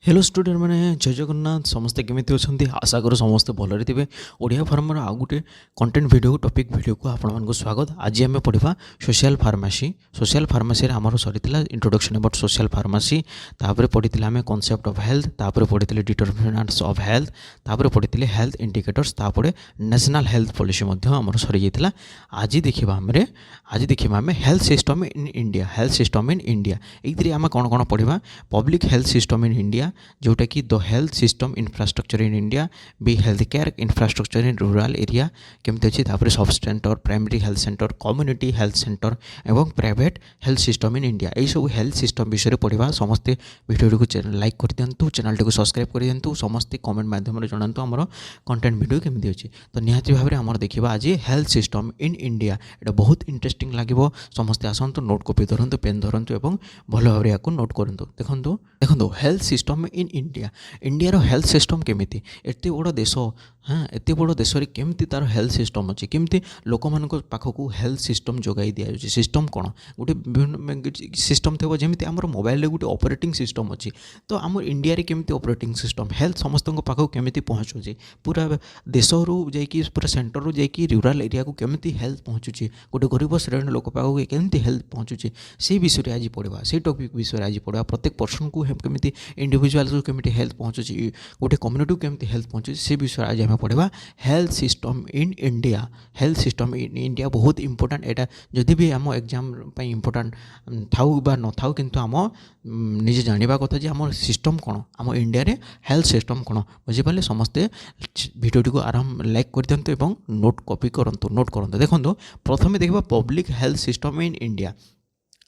Hello student मैंने जय जगन्नाथ समस्ते केमिति अछंती आशा करो समस्ते भलरे थिबे। ओडिया फार्मर आउ गोटे कंटेंट वीडियो टॉपिक वीडियो को आपण मानक स्वागत। आज आम पढ़ा सोशल फार्मेसी आमर सरी इंट्रोडक्शन अबाउट सोशल फार्मेसी, तापर पढ़ी आम कॉन्सेप्ट ऑफ हेल्थ, तापर पढ़ी डिटरमिनेंट्स ऑफ हेल्थ, तापर पढ़ी हेल्थ इंडिकेटर्स, तापर नेशनल हेल्थ पॉलिसी आमर सरी जाइतिला। आज देखा आम हेल्थ सिस्टम इन इंडिया ये आम कौन कौन पढ़ा। Public health system in India जोटा कि the health system infrastructure in India, बी health care infrastructure in rural area केमती अच्छी, तापर sub centre, primary health centre, community health centre एवं private health system in India यही सब हेल्थ सिस्टम विषय पढ़ा। समस्ते वीडियो को लाइक कर दिंतु, चैनल को सब्सक्राइब कर दिंतु, समस्ते कमेंट माध्यम जनातु आमर कंटेंट वीडियो केमती अच्छी। तो निहाती भाव में आमर देखा आज हेल्थ सिस्टम इन इंडिया, यहाँ बहुत इंटरेस्टिंग लगे। समस्ते आसतु नोट कॉपी धरतु, पेन धरतु और भल भाव या नोट करूँ। देखो health system in India, India health system केमिति, एते बड़ देश, हाँ एते बड़ देश केमती तार हेल्थ सिस्टम अच्छी, केमती लोक मान पाखक हेल्थ सिस्टम जोगाई दि जाए। सिस्टम कौन गोटे विभिन्न सिस्टम थे जमी आम मोबाइल गोटे ऑपरेटिंग सिस्टम अच्छी, तो आम इंडिया रे केमती ऑपरेटिंग सिस्टम हेल्थ समस्त पाखक केमती पहुँचुची, पूरा देश रू जाकि पूरा सेंटर रू जाकि रूरल एरिया को केमती हेल्थ पहुँचुची, गोटे गरीब श्रेणी लोक पाखक केमती हेल्थ पहुँचुची, से विषय आज पढ़ा। से टॉपिक विषय आज पढ़ा। प्रत्येक पर्सन को केमती इंडिविजुअल को केमती हेल्थ पहुँचुची, गोटे कम्युनिटी को केमती हेल्थ पहुँचुची, से विषय आज आम पढ़ा। Health system in India, health system in India बहुत इंपोर्टेंट। एटा जदि भी आम एग्जाम इंपोर्टेंट थाउ बा न थाउ, किंतु आम निजे जानिबा कथा जे आम सिस्टम कौन, आम इंडिया रे हेल्थ सिस्टम कौन बुझिपारे। समस्ते भिडियोटी को आराम लाइक कर दिंतु एवं नोट कॉपी करंतु, नोट करंतु। देखंतु प्रथमे देखबा public health system in India.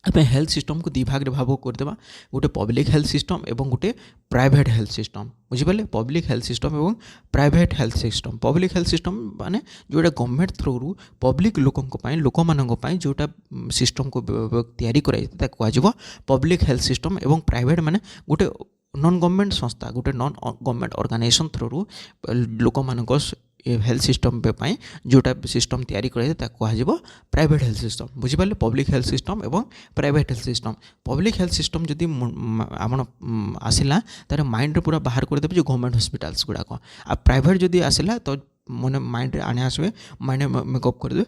आम हेल्थ सिस्टम को दी भाग रे भाग करदेवा, गोटे पब्लिक हेल्थ सिस्टम एवं गोटे प्राइवेट हेल्थ सिस्टम बुझिपारे। पब्लिक हेल्थ सिस्टम एवं private health system. Public health system माने जोटा गवर्नमेंट थ्रू रू पब्लिक लोक मानक जोटा सिस्टम को तैयारी कराई कह पब्लिक हेल्थ सिस्टम, एवं प्राइवेट माने गोटे नॉन गवर्नमेंट संस्था, गोटे नॉन गवर्नमेंट ऑर्गेनाइजेशन थ्रू रू लोक मानक हेल्थ सिस्टम पे जोटा सिस्टम तैयारी कराई कह प्राइवेट हेल्थ सिस्टम बुझिपारे। पब्लिक हेल्थ सिस्टम एवं private health system. Public health system जदि आम आसला तार माइंड रे पूरा बाहर करदेवे जो गवर्नमेंट हॉस्पिटल्स गुड़ाक, आ प्राइवेट जदि आसला तो मैंने माइंड रे आने आसवे, माइंड मेकअप करदेवे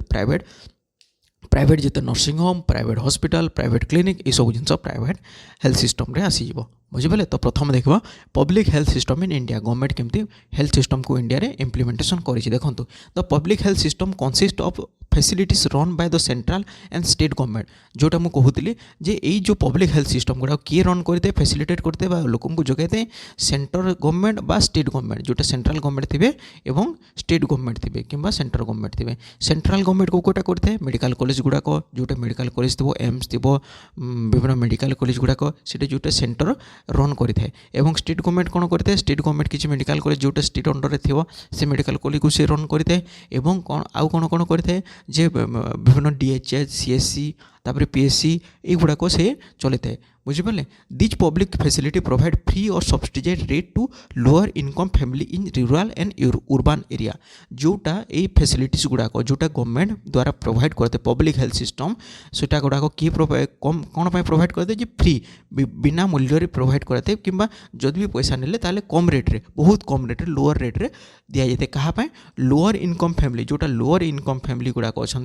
प्राइवेट जिते nursing home, private hospital, private clinic ये सब जिन प्राइवेट हेल्थ सिस्टम रे आसीज बुझिपारे। तो प्रथम देखा public health system in India, government केमती हेल्थ सिस्टम को इंडिया रे इम्प्लीमेंटेशन करिछि। देखंतु the public health system consist of facilities run by the central and state government. जोटा मुझे कहूली जे यही जो पब्लिक हेल्थ सिस्टम गुड़ा किए रन करते फैसिलिटेट करते लोक जोगाई सेंटर गवर्नमेंट बा स्टेट गवर्नमेंट, जोटा सेंट्रल गवर्नमेंट थे एवं स्टेट गवर्नमेंट थे कि सेंट्रल गवर्नमेंट थे। सेंट्रल गवर्नमेंट को कोटा करते मेडिकल कॉलेज गुड़ाक, जोटा मेडिकल कॉलेज थी एम्स थी, विभिन्न मेडिकल कॉलेज गुड़ाक से जोटा सेंटर रन करें। एवं स्टेट गवर्नमेंट कौन करते, स्टेट गवर्नमेंट किसी मेडिकल कॉलेज जोटा स्टेट अंडर थी से मेडिकल कॉलेज को सी रन करें। एवं कौन आउ कौन कौन करें जे विभिन्न डीएचएच, सीएससी, तापर पीएससी युड़ाक से चली था बुझिपारे। These public facility provide free और subsidise rate to lower income family in rural and urban area. जोटा ये फैसिलिटीज गुड़ाक जोटा गवर्नमेंट द्वारा प्रोवाइड करते पब्लिक हेल्थ सिस्टम, सेटा गुड़ाक किए कम कौन प्रोवाइड करते जे फ्री बिना मूल्य प्रोवाइड करते, कि जदि भी पैसा नेले ताले कम रेट्रे, बहुत कम रेट्रे, लोअर रेट्रे दि जाए। कहाँ लोअर इनकम फैमिली, जोटा लोअर इनकम फैमिली गुड़ाक अच्छा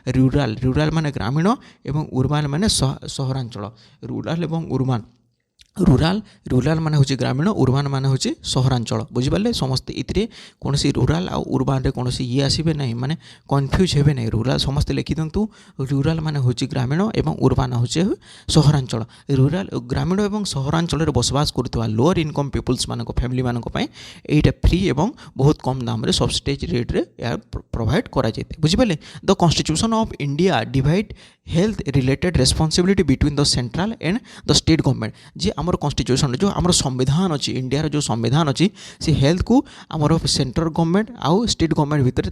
रूरल माने ग्रामीण एवं उर्बान माने सहरांचल। रूरल एवं उर्बान, रूरल माने होची ग्रामीण, उर्बान माने होची सहरांचल बुझिपारे। समस्ते इतरे कौन सी रूरल आ उर्बान रे कौन सी ये आसबे नहीं, माने कन्फ्यूज हेबे नहीं। रूरल समस्ते लिखि दिंतु, रूरल माने होची ग्रामीण एवं उर्बान होची सहरांचल। रूरल ग्रामीण एवं सहरांचल रे बसवास करथवा लोअर इनकम पीपल्स मानक फैमिली मानक पई एटा फ्री एवं बहुत कम दाम रे सब्सिडाइज रेट रे या प्रोवाइड करा जेते बुझिपारे। The constitution of India divide health related responsibility between the central and the state government. जे आमर कॉन्स्टिट्यूशन जो आमर संविधान अच्छी, इंडिया जो संविधान अच्छी से हेल्थ को आमर सेंट्रल गवर्नमेंट आउ स्टेट गवर्नमेंट भितर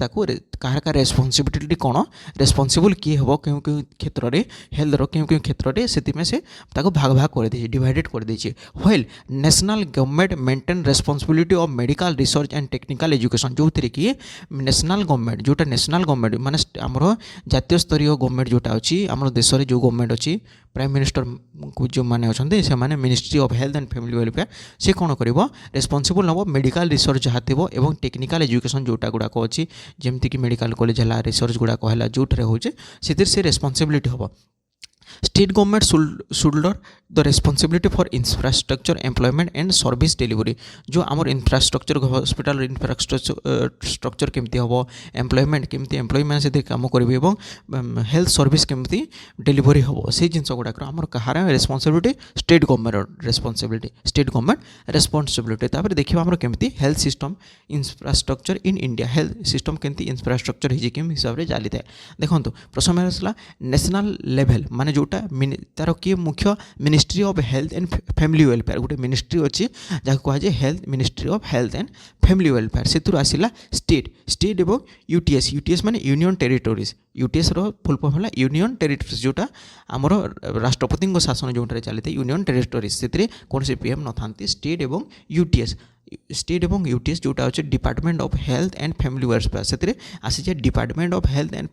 कहा रेस्पॉन्सिबिलिटी कौन, रेस्पॉन्सिबल किए हम क्यों क्यों क्षेत्र में हेल्थ क्यों क्यों क्षेत्र में से भाग भाग कर दे डिवाइडेड कर दे। While national government maintain responsibility of medical research and technical education, जो थी कि नेशनल गवर्नमेंट जोटा नेशनल गवर्नमेंट माने आमर जातीय स्तरीय गवर्नमेंट जोटा अच्छी आम देश में जो गवर्नमेंट अच्छी प्राइम मिनिस्टर को जो मैंने अच्छा से मैंने ministry of health and family welfare से कौन कर रेस्पॉन्सिबल हम मेडिकल रिसर्च जहाँ थी और टेक्निकल एजुकेशन जोटा गुड़ाक अच्छी जमीक मेडिकल कॉलेज है रिसर्च गुड़ाक है जो होचे से रेस्पॉन्सिबिलिटी हम state government shoulder the responsibility for infrastructure employment and service delivery जो आमर इंफ्रास्ट्रक्चर हॉस्पिटल इंफ्रास्ट्रक्चर केमती हम एम्प्लॉयमेंट केमती एम्प्लॉय मैंने से काम करेंगे और हेल्थ सर्विस केमती डिलीवरी हम से जिन गुड़ाक आमर कहार responsibility state government responsibility state government responsibility तापर देखिए आमर केमती health system infrastructure in India health system केमती इंफ्रास्ट्रक्चर हो हिसाब से चली था देखो प्रथम आसला नेशनल लेवल माने जोटा तार किए मुख्य ministry of health and family welfare गोटे मिनिस्ट्री अच्छी जहाँ कहुए health ministry of health and family welfare से आसला स्टेट और यूटीएस माने union territories UTs full form है यूनियन टेरिटोरीज जोटा आमर राष्ट्रपति शासन जो चली था यूनियन टेरिटोरीज से कौन से पीएम न था स्टेट और यूटीएस स्टेट और यूटीएस जोटा अच्छे department of health and family welfare से आसी department of health and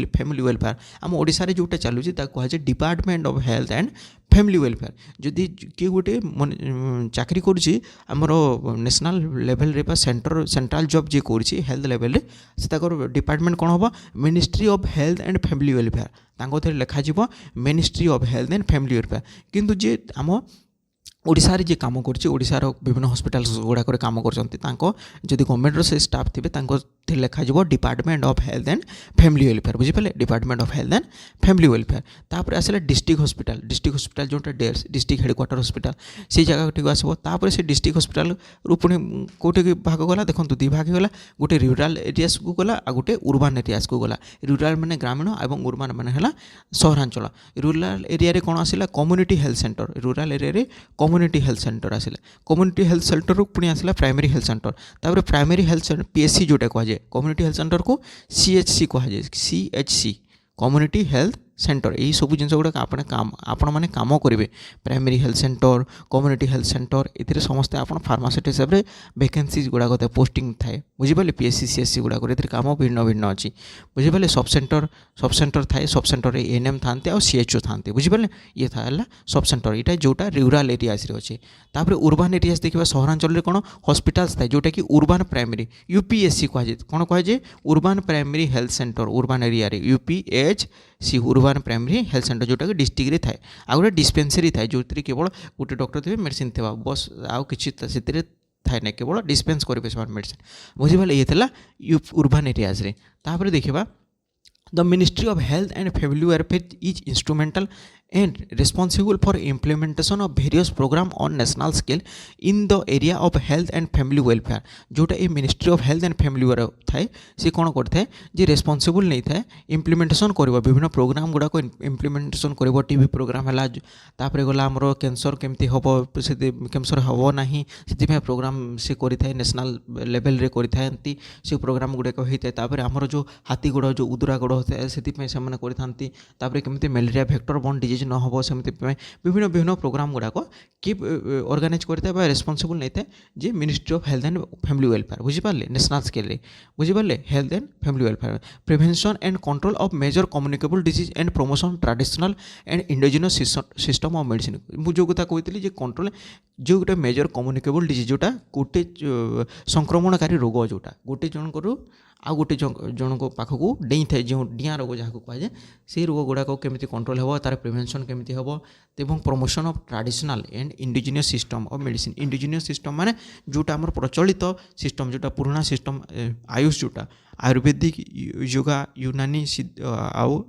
family welfare आम ओडिशा रे जोटा चलुची कहुए department of health and family welfare जदि किए गोटे चाकरी करुच्ची आमर नेशनल लेवल रे सेंट्रल जॉब जी करुच्ची हेल्थ लेवल रे से डिपार्टमेंट कौन हम ministry of health and family welfare तांको लिखा ministry of health and family welfare किंतु जे आम ओडिशा रे जे काम करछि ओडिशार विभिन्न हॉस्पिटल्स गुड़ाक काम करछन्ति जदि गवर्नमेंट से स्टाफ थे लिखा department of health and family welfare बुझिपारे department of health and family welfare तापर आसला डिस्ट्रिक्ट हॉस्पिटल जोटा डिस्ट्रिक्ट हेडक्वार्टर हॉस्पिटल से जगह आसो तापर से डिस्ट्रिक्ट हॉस्पिटल पुणी कौटे भाग गला देखो दुई भाग गला गोटे रूराल एरियास को गला आ गोटे उर्बान एरियास को गला रूराल माने ग्रामीण और उर्बान माने हला सहरांचल रूराल एरिया रे कौन आसला community health centre rural area रे कम्युनिटी हेल्थ सेंटर आसला कम्युनिटी हेल्थ सेंटर पुणी आसला प्राइमरी हेल्थ सेंटर तापर प्राइमरी हेल्थ सेंटर पीएचसी जोटा कहुए कम्युनिटी हेल्थ सेंटर को सीएचसी कहुए सीएचसी कम्युनिटी हेल्थ सेंटर यही सब जिन गुड़ाक आपण मैंने काम करेंगे primary health centre community health centre ये समस्ते आप फार्मासिस्ट हिसाब से वैकेंसीज गुड़ाक था पोस्टिंग थाए बुझिपारे पीएससी सीएससी गुड़ाक ये काम भिन्न भिन्न अच्छी बुझिपारे सब सेंटर थाए सब सेंटर एएनएम था सीएचओ था बुझिपारे ये था सब सेंटर यहाँ जोटा रूराल एरियाज अच्छे तापर उर्बान एरियाज देखा सहरांचल में कौन हॉस्पिटल्स थाए जोटा कि उर्बान प्राइमरी यूपीएससी कहुए कौन कहुए urban primary health centre urban area UPHC urban primary health centre जोटा कि डिस्ट्रिक्ट रे थाए आ गोटे डिस्पेंसरी थाए जो केवल गोटे डॉक्टर थे मेडिसिन थे बस आउ कि थाए ना केवल डिस्पेंस करेंगे से मेडिसिन बुझिपारे ये था उर्बान एरियाज रे तापर देखा the ministry of health and family welfare is instrumental and responsible for implementation of various program on national scale in the area of health and family welfare जोटा ये ministry of health and family welfare थाए सी कौन करता जे responsible नहीं था implementation कर विभिन्न programme गुड़ाक implementation कर टीवी प्रोग्राम है तापर गला आमर कैंसर केमती हम से कैंसर हम ना से प्रोग्राम से करें नेशनल लेवल रे करते से प्रोग्राम गुड़ाक होता है तापर आमर जो हाथी गोड़ जो उदरा गोड़ होता है से करते केमती मलेरिया भेक्टर बर्न डिजीज न हम से विभिन्न विभिन्न प्रोग्राम गुड़ाक कि ऑर्गेनाइज करते हैं रेस्पॉन्सिबल नहीं था जे ministry of health and family welfare बुझिपारे नेशनल स्केल रे बुझिपारे health and family welfare prevention and control of major communicable disease and promotion traditional and indigenous system of medicine जो कथा कहती कंट्रोल जो गोटे मेजर कम्युनिकेबल डिजीज जोटा गोटे संक्रमणकारी रोग जोटा गोटे जनकर आ गोटे जन को पाखक डेई थाए जो डिया रोग जहाँ कहुए से रोग गुड़ाक केमी कंट्रोल हो तार प्रिवेंशन केमी हम और promotion of traditional and indigenous system of medicine indigenous system माने जोटा आमर प्रचलित सिस्टम जोटा पुराना सिस्टम आयुष जोटा आयुर्वेदिक योगा यूनानी आउ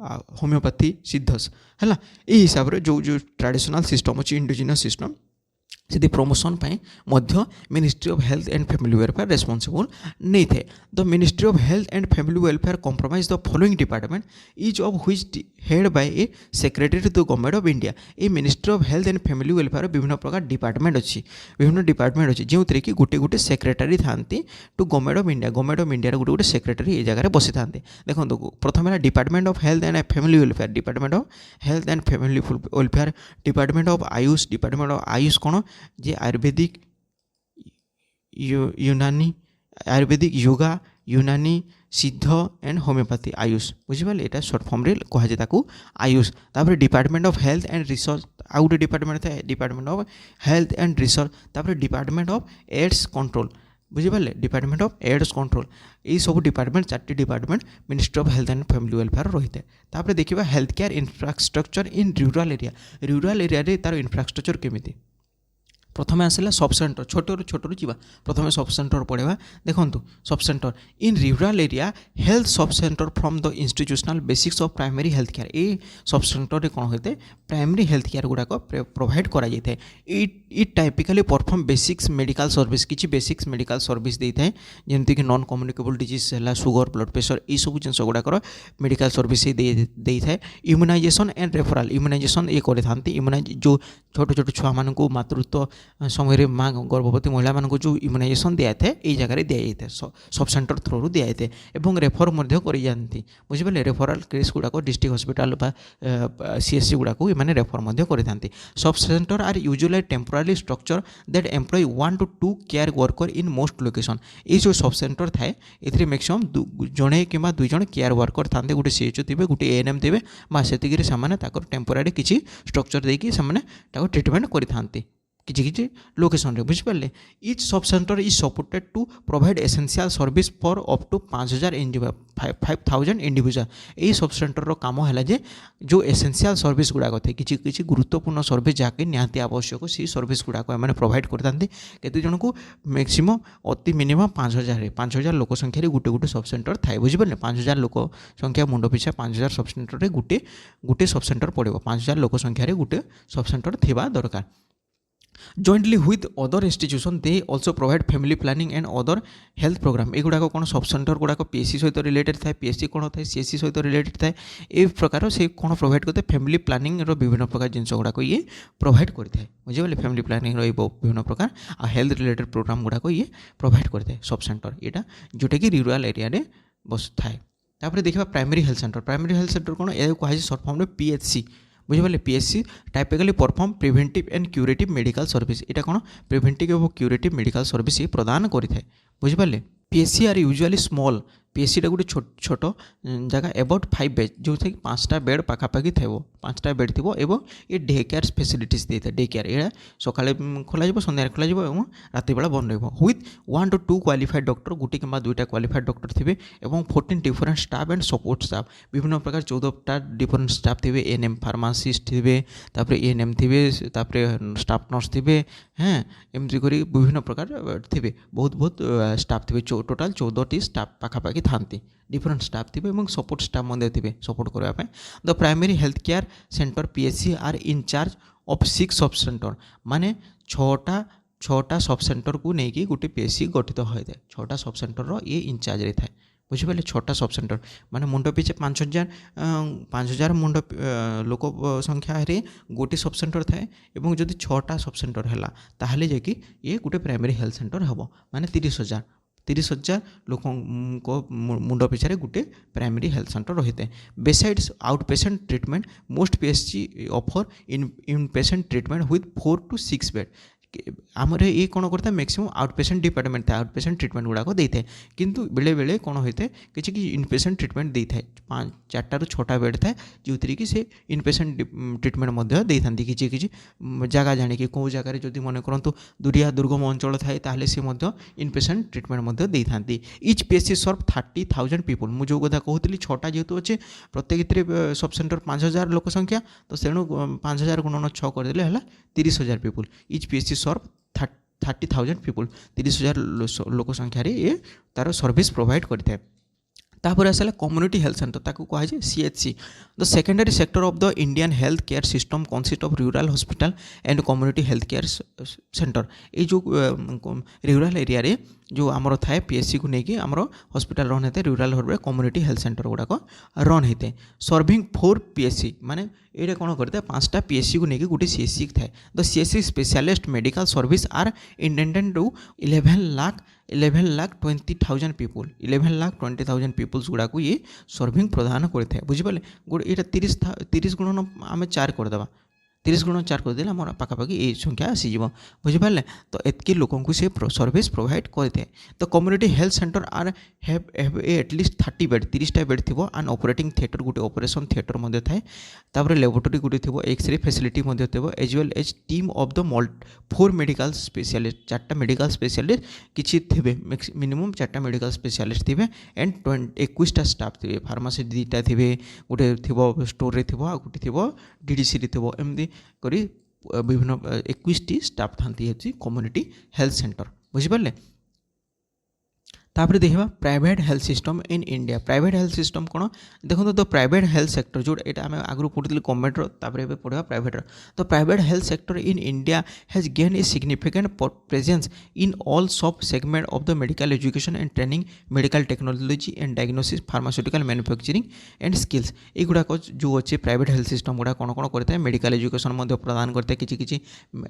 होम्योपैथी सिद्धस है हिसाब से जो जो ट्रेडिशनल सिस्टम अच्छी इंडिजिनियस सिस्टम से प्रमोशन मध्य ministry of health and family welfare responsible नहीं थे the ministry of health and family welfare compromise the following department each of which head by a secretary to government of India ये ministry of health and family welfare विभिन्न प्रकार department अच्छी विभिन्न department अच्छी जो थे कि गोटे गोटे सेक्रेटरी था टू गवर्नमेंट ऑफ इंडिया गोटे गोटे सेक्रेटरी ये जगह बसी था देखो प्रथम है department of health and family welfare department of health and family welfare department of Ayush कौन जे आयुर्वेदिक यूनानी आयुर्वेदिक योगा यूनानी सिद्ध and homeopathy Ayush बुझिपारे Etah shirt form रे कहा जाए ताकू आयुष तापर department of health and research आउ गोटे डिपार्टमेंट था department of health and research तापर डिपार्टमेंट ऑफ एड्स कंट्रोल बुझिपारे डिपार्टमेंट ऑफ एड्स कंट्रोल ये सब डिपार्टमेंट 4टी department ministry of health and family welfare रही है तापर देखिबा health care infrastructure in rural area रे तार इंफ्रास्ट्रक्चर केमिति प्रथम आसला सब सेंटर छोटू छोटू जीवा प्रथम सब सेंटर पढ़ा देखूँ sub centre in rural area health sub centre from the institutional basics of primary health care ये सब सेंटर कौन होता है प्राइमरी हेल्थ केयर गुड़ाक प्रोवाइड कराए it typically perform basics medical service किसी बेसिक्स मेडिकल सर्विस देता है जमीक non communicable disease है sugar blood pressure you सब जिन गुड़ाकर मेडिकल सर्विस दे था इम्यूनाइजेशन एंड रेफराल इम्यूनाइजेशन ये करते जो छोट छोट छुआ मान मातृत्व समय माँ गर्भवती महिला मानक जो इम्यूनाइजेशन दिया था ये जगह दिया था सब सेंटर थ्रू दिया था और रेफर करती बुझिपारे रेफराल केस गुड़ाक डिस्ट्रिक्ट हॉस्पिटल सीएससी गुड़ाक ये रेफर करते sub centre are usually temporary structure that employ 1 to 2 care worker in most location ये जो सब सेंटर थाए ये मैक्सिमम जड़े कि 2 जन केयर वर्कर था गोटे सीएचओ थे गोटे एएनएम थे से टेम्पोरारी किसी स्ट्रक्चर देकी ट्रिटमेंट करते किसी लोकेशन रे बुझिपारे each sub centre is supported to provide essential service for up to 5,000 individual यही सब सेंटर रो काम है जे जो एसेंशियल सर्विस गुड़ाक थे किसी गुरुत्वपूर्ण सर्विस जहाँकि निहाती आवश्यक से सर्विस गुड़ाक मैंने प्रोवाइड करते केते जन को मैक्सिमम अति मिनिमम 5,000 लोक संख्या गोटे गोटे सब सेंटर थाए बुझिपारे 5,000 लोक संख्या मुंड पिछा 5,000 सब सेंटर गोटे सब सेंटर पड़ो 5,000 लोक संख्यार गोटे सब सेंटर थिबा दरकार jointly with other institution they also provide family planning and other health program एगुड़ा कौन सब सेंटर गुड़ाक पीएससी सहित रिलेटेड थाए पीएससी कौन थाए सीएससी सहित रिलेटेड थाए ए प्रकार से कौन प्रोवाइड करते फैमिली प्लानिंग रो विभिन्न प्रकार जिनस गुड़ाक ये प्रोवाइड करते बुझे फैमिली प्लानिंग रो विभिन्न प्रकार आ हेल्थ रिलेटेड प्रोग्राम गुड़ाक ये प्रोवाइड करते सब सेंटर यहाँ जोटा कि रूराल एरिया रे बस थाए तापर देखा प्राइमरी हेल्थ सेंटर कौन ये कहुए सर्ट फॉर्म में पीएचसी बुझिपारे PHC typically perform preventive and curative medical service यहाँ कौन प्रिवेंटिव और क्यूरेटिव मेडिकल सर्विस ये प्रदान करें बुझिपारे PHC are usually small PHC गोटे छोट जगह अबाउट 5 बेड जो कि 5टा बेड पाखापाखि थे 5टा बेड थी और ये डे केयर फैसिलिटीज देता है डे केयर ये सकाले खोल सन्धार खोल राति बेला बंद रहित 1 to 2 क्वालिफाइड डॉक्टर गोटे कि 2टा क्वालिफाइड डॉक्टर थे और 14 different staff and support staff विभिन्न प्रकार 14टा डिफरेंट स्टाफ थे एएनएम फार्मासिस्ट थे एएनएम थे स्टाफ नर्स थे हाँ एमती कर विभिन्न प्रकार थे बहुत स्टाफ थे टोटाल 14टी स्टाफ पाखापाखि थांती डिफरेंट स्टाफ थे और सपोर्ट स्टाफ थे सपोर्ट करने the primary health care centre PHC are incharge of 6 sub centre माने 6टा सब सेंटर को लेकिन गोटे पीएचसी गठित होता है 6टा सब सेंटर ये इनचार्ज रही है बुझिपारे 6टा सब सेंटर माने मुंड पिछे 5,000 मुंड लोक संख्या गोटे सब सेंटर थाए और जदि 6टा सब सेंटर है ताहले जाकि ये गोटे प्राइमरी हेल्थ सेंटर हम माने 30,000 लोक मुंड पिछारे गोटे प्राइमरी हेल्थ सेंटर रही है besides out patient treatment most PHC offer in patient treatment with 4 to 6 bed आमर ये कौन करता है मैक्सिमम आउट पेशेंट डिपार्टमेंट था आउट पेशेंट ट्रीटमेंट गुड़ाक देता है किंतु बेले बेले कौन होता है किसी इनपेशेंट ट्रीटमेंट देता है 4टा ରୁ 6टा बेड था जो कि से इनपेशेंट ट्रीटमेंट देती किसी जगह जाणी कौ जगार जब मन करूँ दूरिया दुर्गम अंचल थाए ताहले से इनपेशेंट ट्रीटमेंट देती इच पीएचसी सर्व 30,000 पीपल मुझे कथा कहती 6टा जेहेतु अच्छे प्रत्येक सब सेंटर 5,000 लोक संख्या तो तेणु 5,000 गुणन 6 करदे 30,000 पीपल इच पीएचसी सर्व 30,000 पीपल 30,000 लोक संख्यार ये तार सर्विस प्रोवाइड करता है तापर आसला कम्युनिटी हेल्थ सेंटर ताकू कहुए CHC the secondary sector of the Indian health care system consist of rural hospital and community health care centre ये जो रूरल एरिया रे जो आमर थाए पीएचसी को लेकिन आमर हॉस्पिटल रन होते रूरल भाव में कम्युनिटी हेल्थ सेंटर गुड़ाक रन होते सर्विंग 4 पीएचसी माने ये कौन करते 5टा पीएचसी को लेकिन गोटे सीएचसी थाए the CHC specialist medical service are intended to 11,20,000 people 11,20,000 peoples गुड़ाक ये सर्विंग प्रदान करते हैं बुझिपारे गोटे यहाँ 30 गुणन आम 4 करदे 30 गुण 4 करदे आम पाखापाखि ये संख्या आसीज बुझिपारे। तो एतकी लोक से सर्विस प्रोवाइड करते। तो community health centre are have at least 30 bed 30टा बेड थी एंड ऑपरेटिंग थिएटर गोटे ऑपरेशन थिएटर थाए। तापर लैबोरेटरी गोटे थी X ray facility as well as team of the 4 medical specialist 4टा मेडिकल स्पेशलिस्ट किसी थे मिनिमम 4टा मेडिकल स्पेशलिस्ट थे एंड 21टा स्टाफ थे। फार्मासी 2टा थे गोटे थी स्टोर रे थी गोटे थी डीडीसी रे थी एमती करी विभिन्न 21टी स्टाफ था कम्युनिटी हेल्थ सेंटर बुझिपारे। तापर देखा private health system in India. Private health system कौन देखो तो प्राइवेट हेल्थ सेक्टर जो आम आगु पढ़ी गवर्नमेंट तापर पढ़ा प्राइवेट। तो private health sector in India has gain a significant presence in all sub segment of the medical education and training medical technology and diagnosis pharmaceutical manufacturing and skills युवाक जो अच्छे प्राइवेट हेल्थ सिस्टम गुड़ा कौन कौन करता है medical education प्रदान करता है किसी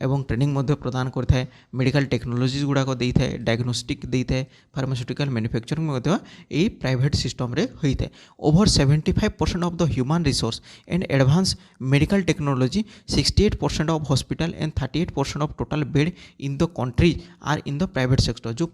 एवं ट्रेनिंग प्रदान करता है मेडिकल टेक्नोलॉजी गुड़ाक देता है डायग्नोस्टिक देता है फार्मास्यूटिकल मैन्युफैक्चरिंग यही प्राइवेट सिस्टम रे होता है। Over 75% of the human resource and advance medical technology 68% of hospital and 38% of total bed in the country are in the private sector. जो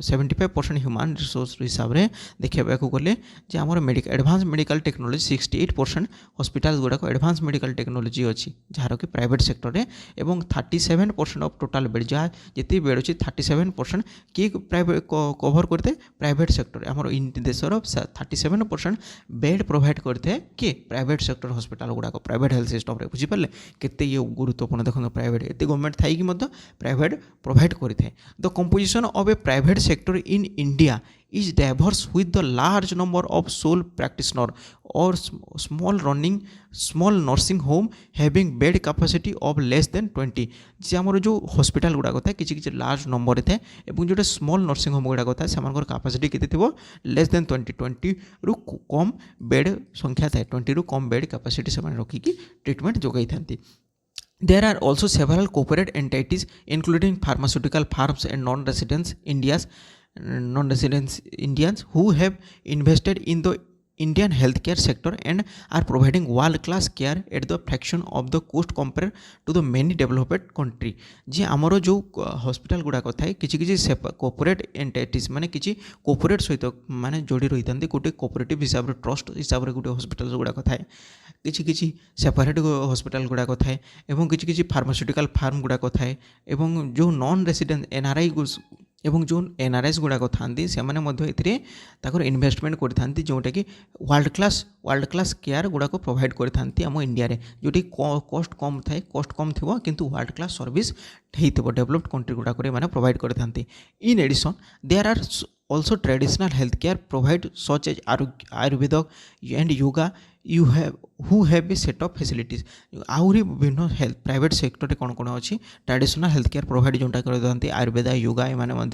75% ह्यूमन रिसोर्स हिसाब से देखा गले आम एडवांस मेडिकल टेक्नोलॉजी 68% हॉस्पिटल गुड़ाक एडवांस मेडिकल टेक्नोलॉजी अच्छी जार कि प्राइवेट सेक्टर में एवं 37% ऑफ टोटल बेड जहाँ जिते बेड अच्छी 37% किए प्राइवेट कवर करते प्राइवेट सेक्टर आम देशर 37% बेड प्रोवाइड करते हैं कि प्राइवेट सेक्टर हॉस्पिटल गुड़ाक प्राइवेट हेल्थ सिस्टम रे बुझिपारे केते ये गुरुत्वपूर्ण देखो प्राइवेट एत गवर्नमेंट थी प्राइवेट प्रोवाइड करते। The composition of A private sector in India is diverse with the large number of sole practitioner or small nursing home having bed capacity of less than 20। जे आमर जो hospital गुड़ाक था किसी large number था और जो small nursing home गुड़ाक था से capacity केते लेस देन 20 रु कम बेड संख्या था 20 रु कम बेड कैपेसिटी से रखिकी ट्रिटमेंट जोगाई था। There are also several corporate entities including pharmaceutical firms and non-residents Indians who have invested in the Indian healthcare sector and are providing world-class care at the fraction of the cost compared to the many developed country। जी आमर जो hospital गुड़ाक था किसी corporate entities माने किसी corporate सहित माने जोड़ी रही था गोटे कोऑपरेटिव हिसाब से ट्रस्ट हिसाब से गोटे हॉस्पिटल गुड़ाक था किसी सेपरेट हॉस्पिटल गुड़ाक था एवं किसी फार्मास्यूटिकल फार्म गुड़ाक था एवं जो नॉन रेसिडेंट एनआरआई एवं जो एनआरआईस गुड़ाक था से इन्वेस्टमेंट करते जोटा कि वर्ल्ड क्लास केयर गुड़ाक प्रोवाइड करते आम इंडिया रे जोटी कॉस्ट कम थाए कॉस्ट कम थी किंतु वर्ल्ड क्लास सर्विस हो डेवलप्ड कंट्री गुड़ाक मैंने प्रोवाइड करते। In addition there are also traditional healthcare provide such as Ayurveda and yoga who have a set of facilities। आहरी विभिन्न हेल्थ प्राइवेट सेक्टर कौन कौन अच्छी ट्रेडिशनल हेल्थ केयर प्रोवाइड जोटा करते आयुर्वेदा योगा एम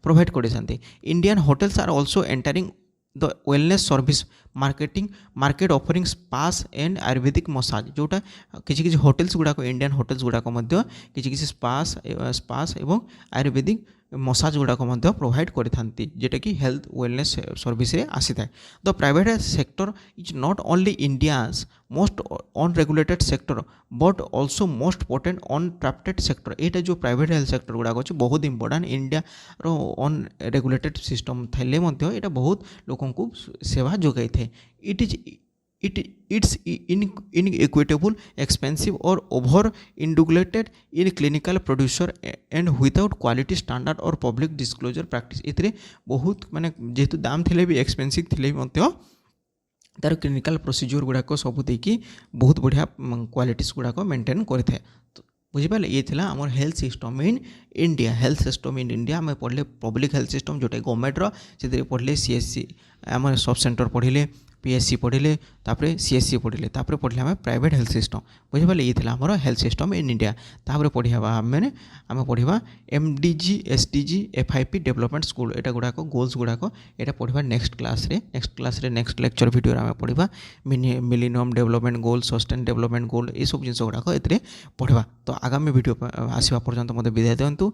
प्रोवाइड करते। Indian hotels are also entering the wellness service market offering spas and Ayurvedic massage जोटा किसी होटेल्स गुड़ाक इंडियन होटेल्स गुड़ाक किसी स्पास एवं आयुर्वेदिक मसाज गुड़ाक प्रोवाइड करते जोटा कि हेल्थ वेलनेस सर्विस आसी था। The private sector is not only India's most unregulated sector but also most important untapped sector. यहाँ जो प्राइवेट हेल्थ सेक्टर गुड़ाक अच्छे बहुत इंपोर्टेंट इंडिया अनरेगुलेटेड सिस्टम थे यहाँ बहुत लोगों को सेवा जोगाई थे। It's inequitable, expensive or over-indulated in clinical producer and without quality standard or public disclosure practice। इतरे बहुत माने जेहेतु दाम थिले भी एक्सपेंसिव थिले भी तार क्लिनिकल प्रोसीजर गुड़ाक सब देकी बहुत बढ़िया क्वालिटीज गुड़ाक मेंटेन करते। बुझिपारे ये थिला आमर health system in India. Health system in India आम पढ़ले पब्लिक हेल्थ सिस्टम जोटा गवर्नमेंट से पढ़ले सीएससी आम सब सेंटर पढ़ले पीएससी पढ़ले तापर सीएससी पढ़ले तापर पढ़ले आम प्राइवेट हेल्थ सिस्टम बुझिपारे ये थिला आमर हेल्थ सिस्टम इन इंडिया। तापर पढ़ा मैंने आम पढ़ा MDG SDG FIP development school एटा गुड़ाक गोल्स गुड़ाक एटा पढ़ा नेक्स्ट क्लास रे नेक्स्ट लेक्चर वीडियो आम पढ़ा millennium development goal sustain development goal ये सब जिन गुड़ाक ए पढ़ा। तो आगामी वीडियो आसवा पर्यंत मत विदाय दिंतु।